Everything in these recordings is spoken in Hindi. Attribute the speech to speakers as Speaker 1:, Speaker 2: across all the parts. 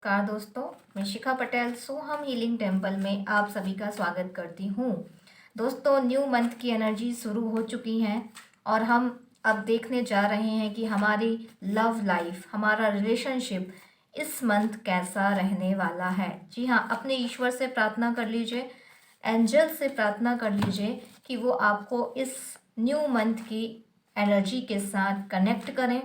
Speaker 1: नमस्कार दोस्तों, मैं शिखा पटेल सोहम हीलिंग टेम्पल में आप सभी का स्वागत करती हूँ। दोस्तों, न्यू मंथ की एनर्जी शुरू हो चुकी हैं और हम अब देखने जा रहे हैं कि हमारी लव लाइफ, हमारा रिलेशनशिप इस मंथ कैसा रहने वाला है। जी हाँ, अपने ईश्वर से प्रार्थना कर लीजिए, एंजल से प्रार्थना कर लीजिए कि वो आपको इस न्यू मंथ की एनर्जी के साथ कनेक्ट करें।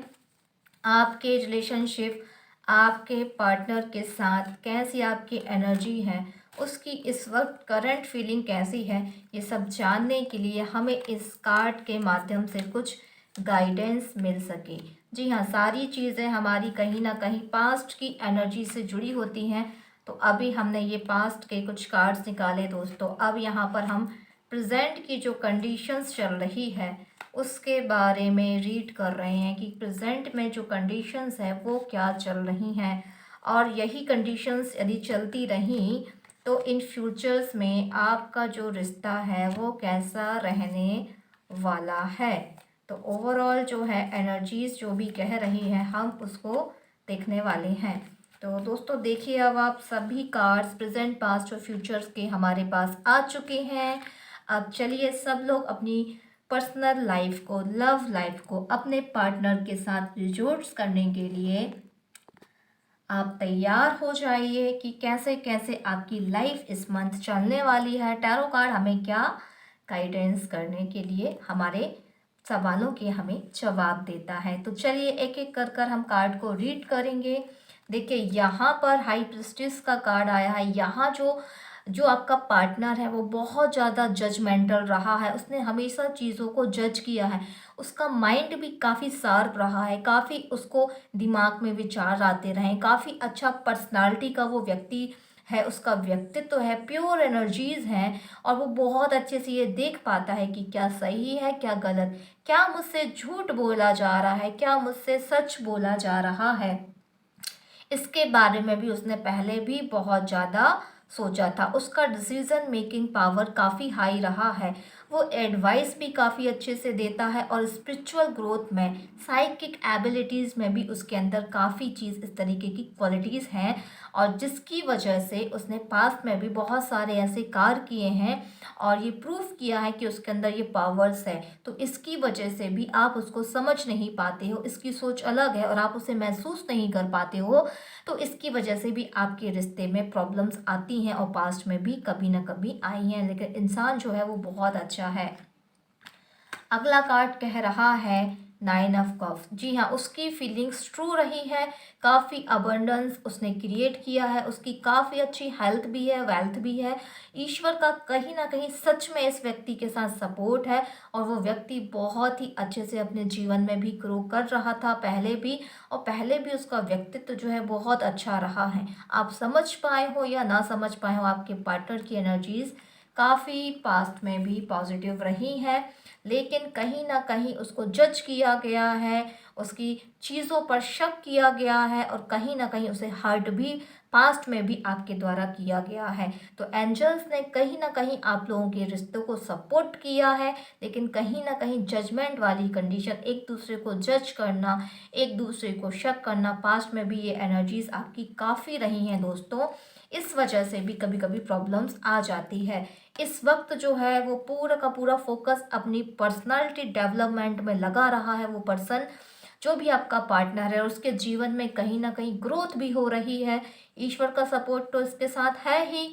Speaker 1: आपके रिलेशनशिप, आपके पार्टनर के साथ कैसी आपकी एनर्जी है, उसकी इस वक्त करंट फीलिंग कैसी है, ये सब जानने के लिए हमें इस कार्ड के माध्यम से कुछ गाइडेंस मिल सके। जी हाँ, सारी चीज़ें हमारी कहीं ना कहीं पास्ट की एनर्जी से जुड़ी होती हैं। तो अभी हमने ये पास्ट के कुछ कार्ड्स निकाले दोस्तों। अब यहाँ पर हम प्रेजेंट की जो कंडीशंस चल रही है उसके बारे में रीड कर रहे हैं कि प्रेजेंट में जो कंडीशंस है वो क्या चल रही हैं, और यही कंडीशंस यदि चलती रहीं तो इन फ्यूचर्स में आपका जो रिश्ता है वो कैसा रहने वाला है। तो ओवरऑल जो है एनर्जीज जो भी कह रही हैं हम उसको देखने वाले हैं। तो दोस्तों देखिए, अब आप सभी कार्ड्स प्रेजेंट, पास्ट और फ्यूचर्स के हमारे पास आ चुके हैं। अब चलिए सब लोग अपनी पर्सनल लाइफ को, लव लाइफ को अपने पार्टनर के साथ रिजोर्ट्स करने के लिए आप तैयार हो जाइए कि कैसे कैसे आपकी लाइफ इस मंथ चलने वाली है। टैरो कार्ड हमें क्या गाइडेंस करने के लिए हमारे सवालों के हमें जवाब देता है। तो चलिए एक एक कर कर हम कार्ड को रीड करेंगे। देखिए, यहाँ पर हाई प्रिस्टिस का कार्ड आया है। यहाँ जो जो आपका पार्टनर है वो बहुत ज़्यादा जजमेंटल रहा है, उसने हमेशा चीज़ों को जज किया है, उसका माइंड भी काफ़ी शार्प रहा है, काफ़ी उसको दिमाग में विचार आते रहे, काफ़ी अच्छा पर्सनालिटी का वो व्यक्ति है, उसका व्यक्तित्व है, प्योर एनर्जीज हैं, और वो बहुत अच्छे से ये देख पाता है कि क्या सही है क्या गलत, क्या मुझसे झूठ बोला जा रहा है, क्या मुझसे सच बोला जा रहा है। इसके बारे में भी उसने पहले भी बहुत ज़्यादा सोचा था। उसका डिसीजन मेकिंग पावर काफ़ी हाई रहा है, वो एडवाइस भी काफ़ी अच्छे से देता है, और स्पिरिचुअल ग्रोथ में, साइकिक एबिलिटीज़ में भी उसके अंदर काफ़ी चीज़ इस तरीके की क्वालिटीज़ हैं, और जिसकी वजह से उसने पास्ट में भी बहुत सारे ऐसे कार्य किए हैं और ये प्रूफ किया है कि उसके अंदर ये पावर्स है। तो इसकी वजह से भी आप उसको समझ नहीं पाते हो, इसकी सोच अलग है और आप उसे महसूस नहीं कर पाते हो। तो इसकी वजह से भी आपके रिश्ते में प्रॉब्लम्स आती हैं, और पास्ट में भी कभी ना कभी आई हैं, लेकिन इंसान जो है वो बहुत अच्छा है। अगला कार्ड कह रहा है नाइन ऑफ कप्स। जी हाँ, उसकी फीलिंग्स ट्रू रही है, काफ़ी अबंडेंस उसने क्रिएट किया है, उसकी काफ़ी अच्छी हेल्थ भी है, वेल्थ भी है। ईश्वर का कहीं ना कहीं सच में इस व्यक्ति के साथ सपोर्ट है, और वो व्यक्ति बहुत ही अच्छे से अपने जीवन में भी ग्रो कर रहा था पहले भी, और पहले भी उसका व्यक्तित्व जो है बहुत अच्छा रहा है। आप समझ पाए हो या ना समझ पाए हो, आपके पार्टनर की एनर्जीज काफ़ी पास्ट में भी पॉजिटिव रही हैं, लेकिन कहीं ना कहीं उसको जज किया गया है, उसकी चीज़ों पर शक किया गया है, और कहीं ना कहीं उसे हर्ट भी पास्ट में भी आपके द्वारा किया गया है। तो एंजल्स ने कहीं ना कहीं आप लोगों के रिश्तों को सपोर्ट किया है, लेकिन कहीं ना कहीं जजमेंट वाली कंडीशन, एक दूसरे को जज करना, एक दूसरे को शक करना, पास्ट में भी ये एनर्जीज आपकी काफ़ी रही हैं दोस्तों। इस वजह से भी कभी कभी प्रॉब्लम्स आ जाती है। इस वक्त जो है वो पूरा का पूरा फोकस अपनी पर्सनालिटी डेवलपमेंट में लगा रहा है। वो पर्सन जो भी आपका पार्टनर है, उसके जीवन में कहीं ना कहीं ग्रोथ भी हो रही है। ईश्वर का सपोर्ट तो इसके साथ है ही,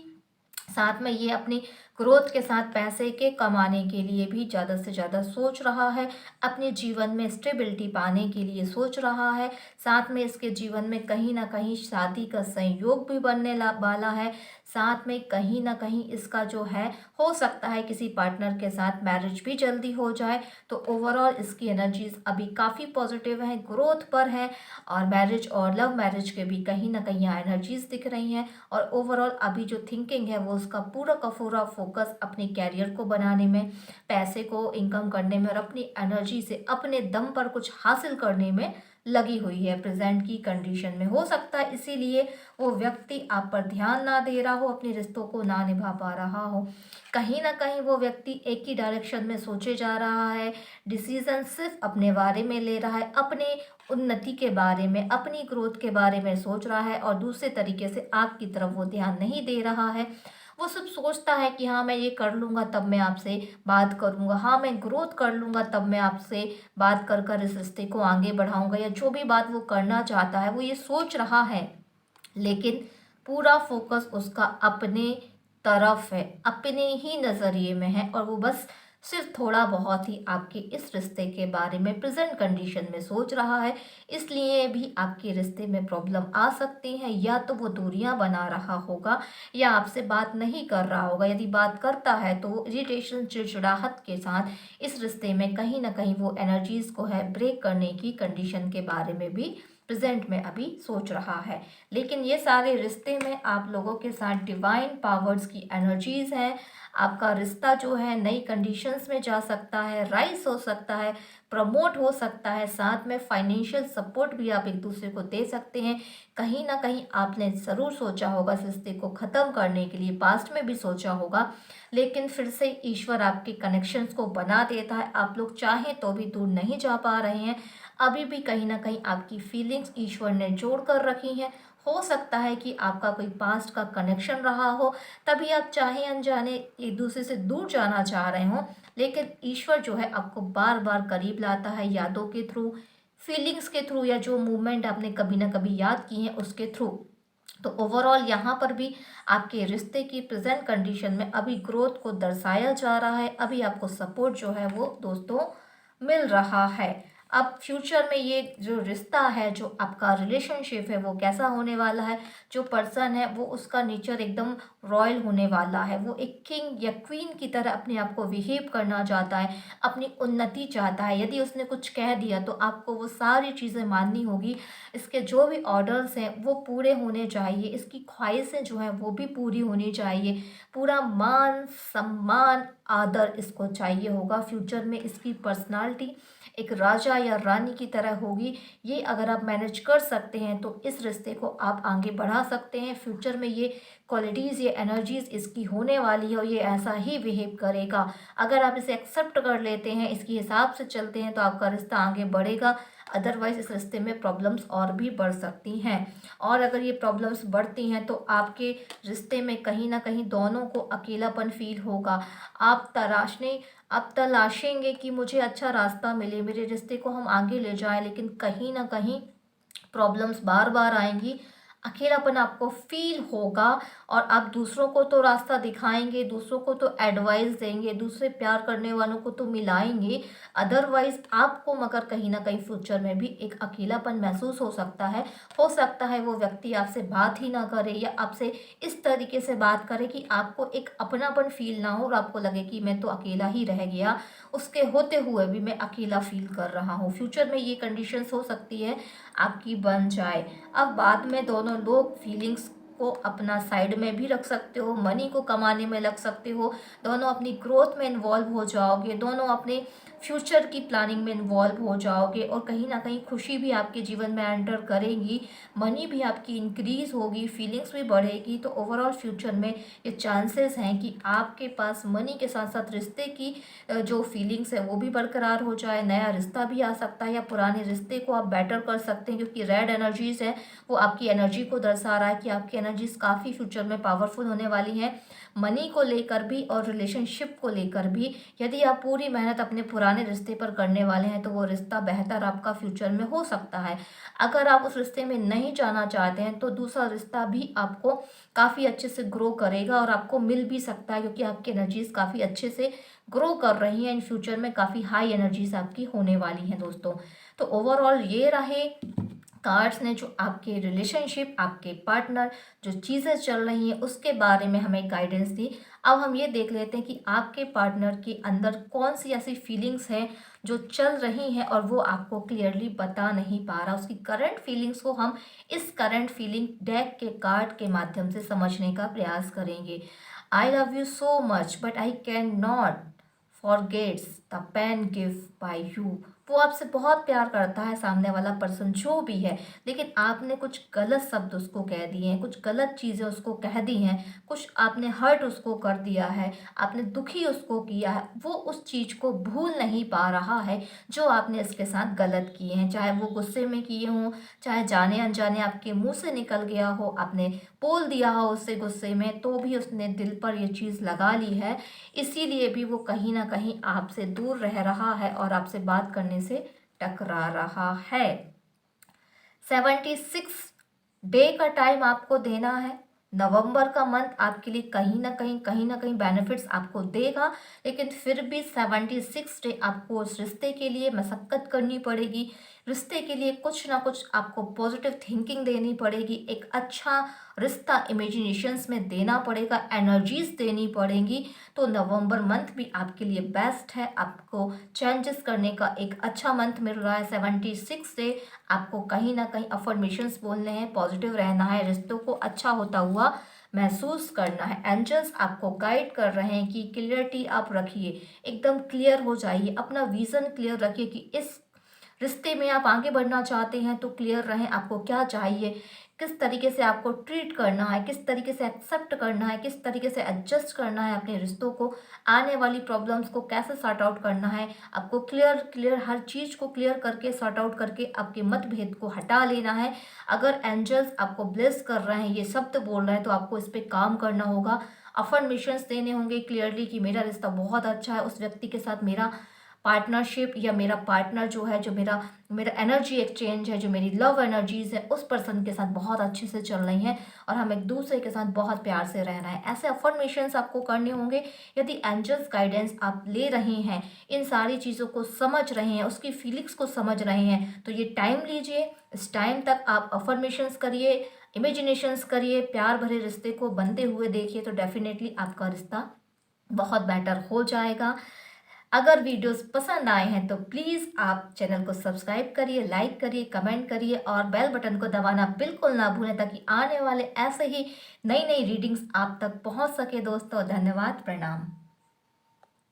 Speaker 1: साथ में ये अपनी ग्रोथ के साथ पैसे के कमाने के लिए भी ज़्यादा से ज़्यादा सोच रहा है, अपने जीवन में स्टेबिलिटी पाने के लिए सोच रहा है। साथ में इसके जीवन में कहीं ना कहीं शादी का संयोग भी बनने वाला है। साथ में कहीं ना कहीं इसका जो है, हो सकता है किसी पार्टनर के साथ मैरिज भी जल्दी हो जाए। तो ओवरऑल इसकी एनर्जीज अभी काफ़ी पॉजिटिव है, ग्रोथ पर है, और मैरिज और लव मैरिज के भी कहीं ना कहीं यहाँ एनर्जीज दिख रही हैं। और ओवरऑल अभी जो थिंकिंग है वो उसका पूरा का पूरा फोकस अपने कैरियर को बनाने में, पैसे को इनकम करने में, और अपनी एनर्जी से अपने दम पर कुछ हासिल करने में लगी हुई है प्रेजेंट की कंडीशन में। हो सकता है इसीलिए वो व्यक्ति आप पर ध्यान ना दे रहा हो, अपने रिश्तों को ना निभा पा रहा हो। कहीं ना कहीं वो व्यक्ति एक ही डायरेक्शन में सोचे जा रहा है, डिसीजन सिर्फ अपने बारे में ले रहा है, अपने उन्नति के बारे में, अपनी ग्रोथ के बारे में सोच रहा है और दूसरे तरीके से आपकी तरफ वो ध्यान नहीं दे रहा है। वो सिर्फ सोचता है कि हाँ, मैं ये कर लूँगा तब मैं आपसे बात करूँगा, हाँ, मैं ग्रोथ कर लूँगा तब मैं आपसे बात कर कर इस रिश्ते को आगे बढ़ाऊँगा, या जो भी बात वो करना चाहता है वो ये सोच रहा है, लेकिन पूरा फोकस उसका अपने तरफ है, अपने ही नज़रिए में है, और वो बस सिर्फ थोड़ा बहुत ही आपके इस रिश्ते के बारे में प्रेजेंट कंडीशन में सोच रहा है। इसलिए भी आपके रिश्ते में प्रॉब्लम आ सकती है, या तो वो दूरियां बना रहा होगा या आपसे बात नहीं कर रहा होगा। यदि बात करता है तो वो इरिटेशन, चिड़चिड़ाहट के साथ इस रिश्ते में कहीं ना कहीं वो एनर्जीज को है ब्रेक करने की कंडीशन के बारे में भी प्रेजेंट में अभी सोच रहा है। लेकिन ये सारे रिश्ते में आप लोगों के साथ डिवाइन पावर्स की एनर्जीज हैं। आपका रिश्ता जो है नई कंडीशंस में जा सकता है, राइज हो सकता है, प्रमोट हो सकता है, साथ में फाइनेंशियल सपोर्ट भी आप एक दूसरे को दे सकते हैं। कहीं ना कहीं आपने ज़रूर सोचा होगा इस रिश्ते को ख़त्म करने के लिए, पास्ट में भी सोचा होगा, लेकिन फिर से ईश्वर आपके कनेक्शंस को बना देता है। आप लोग चाहें तो भी दूर नहीं जा पा रहे हैं, अभी भी कहीं ना कहीं आपकी फीलिंग्स ईश्वर ने जोड़ कर रखी हैं। हो सकता है कि आपका कोई पास्ट का कनेक्शन रहा हो, तभी आप चाहे अनजाने एक दूसरे से दूर जाना चाह रहे हो, लेकिन ईश्वर जो है आपको बार बार करीब लाता है, यादों के थ्रू, फीलिंग्स के थ्रू, या जो मूवमेंट आपने कभी ना कभी याद की है उसके थ्रू। तो ओवरऑल यहाँ पर भी आपके रिश्ते की प्रेजेंट कंडीशन में अभी ग्रोथ को दर्शाया जा रहा है, अभी आपको सपोर्ट जो है वो दोस्तों मिल रहा है। अब फ्यूचर में ये जो रिश्ता है, जो आपका रिलेशनशिप है, वो कैसा होने वाला है। जो पर्सन है वो, उसका नेचर एकदम रॉयल होने वाला है। वो एक किंग या क्वीन की तरह अपने आप को बिहेव करना चाहता है, अपनी उन्नति चाहता है। यदि उसने कुछ कह दिया तो आपको वो सारी चीज़ें माननी होगी। इसके जो भी ऑर्डर्स हैं वो पूरे होने चाहिए, इसकी ख्वाहिशें जो हैं वो भी पूरी होनी चाहिए। पूरा मान सम्मान आदर इसको चाहिए होगा। फ्यूचर में इसकी पर्सनालिटी एक राजा या रानी की तरह होगी। ये अगर आप मैनेज कर सकते हैं तो इस रिश्ते को आप आगे बढ़ा सकते हैं। फ्यूचर में ये क्वालिटीज़, ये एनर्जीज़ इसकी होने वाली है और ये ऐसा ही बिहेव करेगा। अगर आप इसे एक्सेप्ट कर लेते हैं, इसके हिसाब से चलते हैं, तो आपका रिश्ता आगे बढ़ेगा। अदरवाइज़ इस रिश्ते में प्रॉब्लम्स और भी बढ़ सकती हैं, और अगर ये प्रॉब्लम्स बढ़ती हैं तो आपके रिश्ते में कहीं ना कहीं दोनों को अकेलापन फील होगा। आप तलाशेंगे कि मुझे अच्छा रास्ता मिले, मेरे रिश्ते को हम आगे ले जाएं, लेकिन कहीं ना कहीं प्रॉब्लम्स बार बार आएंगी, अकेलापन आपको फील होगा, और आप दूसरों को तो रास्ता दिखाएंगे, दूसरों को तो एडवाइस देंगे, दूसरे प्यार करने वालों को तो मिलाएंगे, अदरवाइज आपको मगर कहीं ना कहीं फ्यूचर में भी एक अकेलापन महसूस हो सकता है। हो सकता है वो व्यक्ति आपसे बात ही ना करे, या आपसे इस तरीके से बात करे कि आपको एक अपनापन फील ना हो और आपको लगे कि मैं तो अकेला ही रह गया, उसके होते हुए भी मैं अकेला फील कर रहा हूँ। फ्यूचर में ये कंडीशंस हो सकती है आपकी बन जाए। अब बाद में दोनों लोग फीलिंग्स को अपना साइड में भी रख सकते हो, मनी को कमाने में लग सकते हो, दोनों अपनी ग्रोथ में इन्वॉल्व हो जाओगे, दोनों अपने फ्यूचर की प्लानिंग में इन्वॉल्व हो जाओगे, और कहीं ना कहीं खुशी भी आपके जीवन में एंटर करेंगी, मनी भी आपकी इंक्रीज होगी, फीलिंग्स भी बढ़ेगी। तो ओवरऑल फ्यूचर में ये चांसेस हैं कि आपके पास मनी के साथ साथ रिश्ते की जो फीलिंग्स है वो भी बरकरार हो जाए, नया रिश्ता भी आ सकता है, या पुराने रिश्ते को आप बेटर कर सकते हैं, क्योंकि रेड एनर्जीज है वो आपकी एनर्जी को दर्शा रहा है कि आपकी एनर्जीज काफ़ी फ्यूचर में पावरफुल होने वाली हैं, मनी को लेकर भी और रिलेशनशिप को लेकर भी। यदि आप पूरी मेहनत अपने पुराने रिश्ते पर करने वाले हैं तो वो रिश्ता बेहतर आपका फ्यूचर में हो सकता है। अगर आप उस रिश्ते में नहीं जाना चाहते हैं तो दूसरा रिश्ता भी आपको काफ़ी अच्छे से ग्रो करेगा और आपको मिल भी सकता है, क्योंकि आपकी एनर्जीज काफ़ी अच्छे से ग्रो कर रही हैं। इन फ्यूचर में काफ़ी हाई एनर्जीज आपकी होने वाली हैं दोस्तों। तो ओवरऑल ये रहे कार्ड्स ने जो आपके रिलेशनशिप, आपके पार्टनर, जो चीज़ें चल रही हैं उसके बारे में हमें गाइडेंस दी। अब हम ये देख लेते हैं कि आपके पार्टनर के अंदर कौन सी ऐसी फीलिंग्स हैं जो चल रही हैं और वो आपको क्लियरली बता नहीं पा रहा। उसकी करंट फीलिंग्स को हम इस करंट फीलिंग डेक के कार्ड के माध्यम से समझने का प्रयास करेंगे। I love you so much but I can not forgets the pain given by you. वो आपसे बहुत प्यार करता है, सामने वाला पर्सन जो भी है, लेकिन आपने कुछ गलत शब्द उसको कह दिए हैं, कुछ गलत चीज़ें उसको कह दी हैं, कुछ आपने हर्ट उसको कर दिया है, आपने दुखी उसको किया है, वो उस चीज़ को भूल नहीं पा रहा है जो आपने इसके साथ गलत किए हैं। चाहे वो गुस्से में किए हों, चाहे जाने अनजाने आपके मुंह से निकल गया हो, आपने बोल दिया हो उससे गुस्से में, तो भी उसने दिल पर ये चीज़ लगा ली है। इसीलिए भी वो कहीं ना कहीं आपसे दूर रह रहा है और आपसे बात करने से टकरा रहा है। 76 डे का टाइम आपको देना है। नवंबर का मंथ आपके लिए कहीं ना कहीं बेनिफिट्स आपको देगा, लेकिन फिर भी 76 डे आपको उस रिश्ते के लिए मशक्कत करनी पड़ेगी। रिश्ते के लिए कुछ ना कुछ आपको पॉजिटिव थिंकिंग देनी पड़ेगी, एक अच्छा रिश्ता इमेजिनेशंस में देना पड़ेगा, एनर्जीज देनी पड़ेंगी। तो नवंबर मंथ भी आपके लिए बेस्ट है, आपको चेंजेस करने का एक अच्छा मंथ मिल रहा है। 76 डे आपको कहीं ना कहीं अफर्मेशंस बोलने हैं, पॉजिटिव रहना है, रिश्तों को अच्छा होता हुआ महसूस करना है। एंजल्स आपको गाइड कर रहे हैं कि क्लियरिटी आप रखिए, एकदम क्लियर हो जाइए, अपना विजन क्लियर रखिए कि इस रिश्ते में आप आगे बढ़ना चाहते हैं तो क्लियर रहें, आपको क्या चाहिए, किस तरीके से आपको ट्रीट करना है, किस तरीके से एक्सेप्ट करना है, किस तरीके से एडजस्ट करना है अपने रिश्तों को, आने वाली प्रॉब्लम्स को कैसे सॉर्ट आउट करना है। आपको क्लियर क्लियर हर चीज़ को क्लियर करके सॉर्ट आउट करके आपके मतभेद को हटा लेना है। अगर एंजल्स आपको ब्लेस कर रहे हैं, ये शब्द बोल रहे हैं, तो आपको इस पर काम करना होगा। अफर्मेशंस देने होंगे क्लियरली कि मेरा रिश्ता बहुत अच्छा है, उस व्यक्ति के साथ मेरा पार्टनरशिप या मेरा पार्टनर जो है, जो मेरा मेरा एनर्जी एक्सचेंज है, जो मेरी लव एनर्जीज है, उस पर्सन के साथ बहुत अच्छे से चल रही हैं और हम एक दूसरे के साथ बहुत प्यार से रहना है। ऐसे अफर्मेशंस आपको करने होंगे। यदि एंजल्स गाइडेंस आप ले रहे हैं, इन सारी चीज़ों को समझ रहे हैं, उसकी फीलिंग्स को समझ रहे हैं, तो ये टाइम लीजिए। इस टाइम तक आप अफर्मेशंस करिए, इमेजिनेशंस करिए, प्यार भरे रिश्ते को बनते हुए देखिए, तो डेफिनेटली आपका रिश्ता बहुत बेटर हो जाएगा। अगर वीडियोस पसंद आए हैं तो प्लीज़ आप चैनल को सब्सक्राइब करिए, लाइक करिए, कमेंट करिए और बेल बटन को दबाना बिल्कुल ना भूलें, ताकि आने वाले ऐसे ही नई नई रीडिंग्स आप तक पहुंच सके। दोस्तों धन्यवाद, प्रणाम।